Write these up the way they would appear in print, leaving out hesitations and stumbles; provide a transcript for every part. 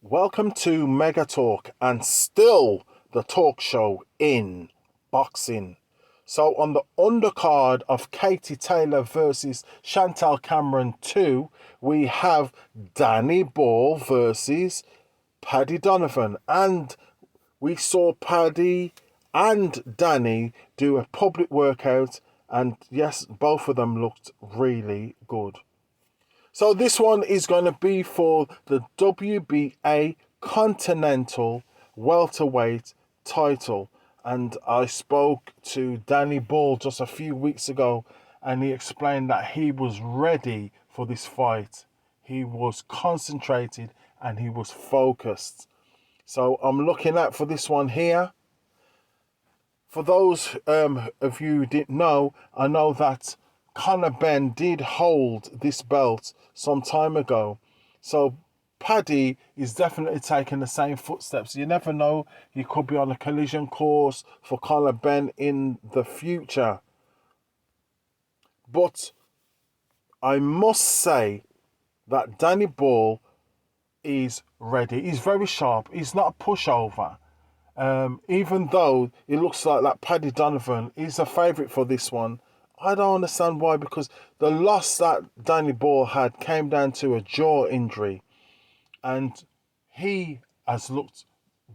Welcome to Mega Talk, and still the talk show in boxing. So on the undercard of Katie Taylor versus Chantal Cameron 2, we have Danny Ball versus Paddy Donovan. And we saw Paddy and Danny do a public workout, and yes, both of them looked really good. So this one is going to be for the WBA Continental Welterweight title. And I spoke to Danny Ball just a few weeks ago, and he explained that he was ready for this fight. He was concentrated and he was focused. So I'm looking out for this one here. For those of you who didn't know, I know that Conor Benn did hold this belt some time ago. So Paddy is definitely taking the same footsteps. You never know, he could be on a collision course for Conor Benn in the future. But I must say that Danny Ball is ready. He's very sharp. He's not a pushover. Even though it looks like that Paddy Donovan is a favourite for this one, I don't understand why, because the loss that Danny Ball had came down to a jaw injury, and he has looked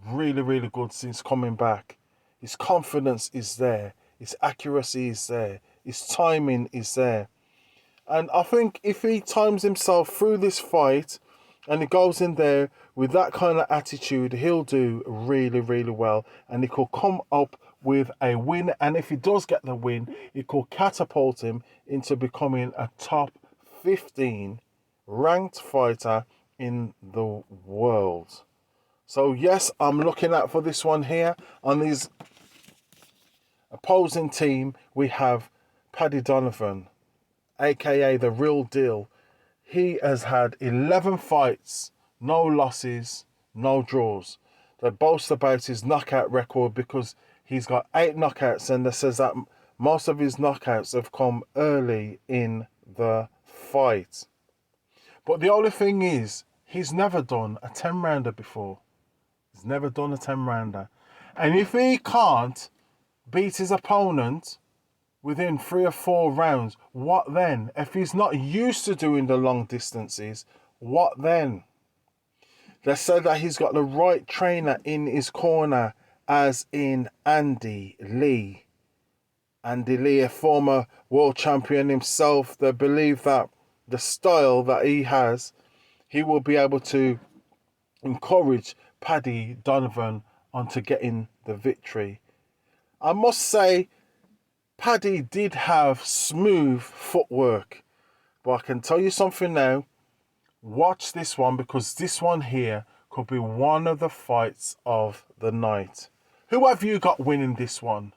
really, really good since coming back. His confidence is there, his accuracy is there, his timing is there. And I think if he times himself through this fight and he goes in there with that kind of attitude, he'll do really, really well, and he could come up with a win. And if he does get the win, it could catapult him into becoming a top 15 ranked fighter in the world. So yes, I'm looking out for this one here. On his opposing team, we have Paddy Donovan, aka the real deal. He has had 11 fights, no losses, no draws. They boast about his knockout record because he's got 8 knockouts, and it says that most of his knockouts have come early in the fight. But the only thing is, he's never done a 10-rounder before. He's never done a 10-rounder. And if he can't beat his opponent within 3 or 4 rounds, what then? If he's not used to doing the long distances, what then? They said that he's got the right trainer in his corner, as in Andy Lee. Andy Lee, a former world champion himself. They believe that the style that he has, he will be able to encourage Paddy Donovan onto getting the victory. I must say, Paddy did have smooth footwork. But I can tell you something now. Watch this one, because this one here could be one of the fights of the night. Who have you got winning this one?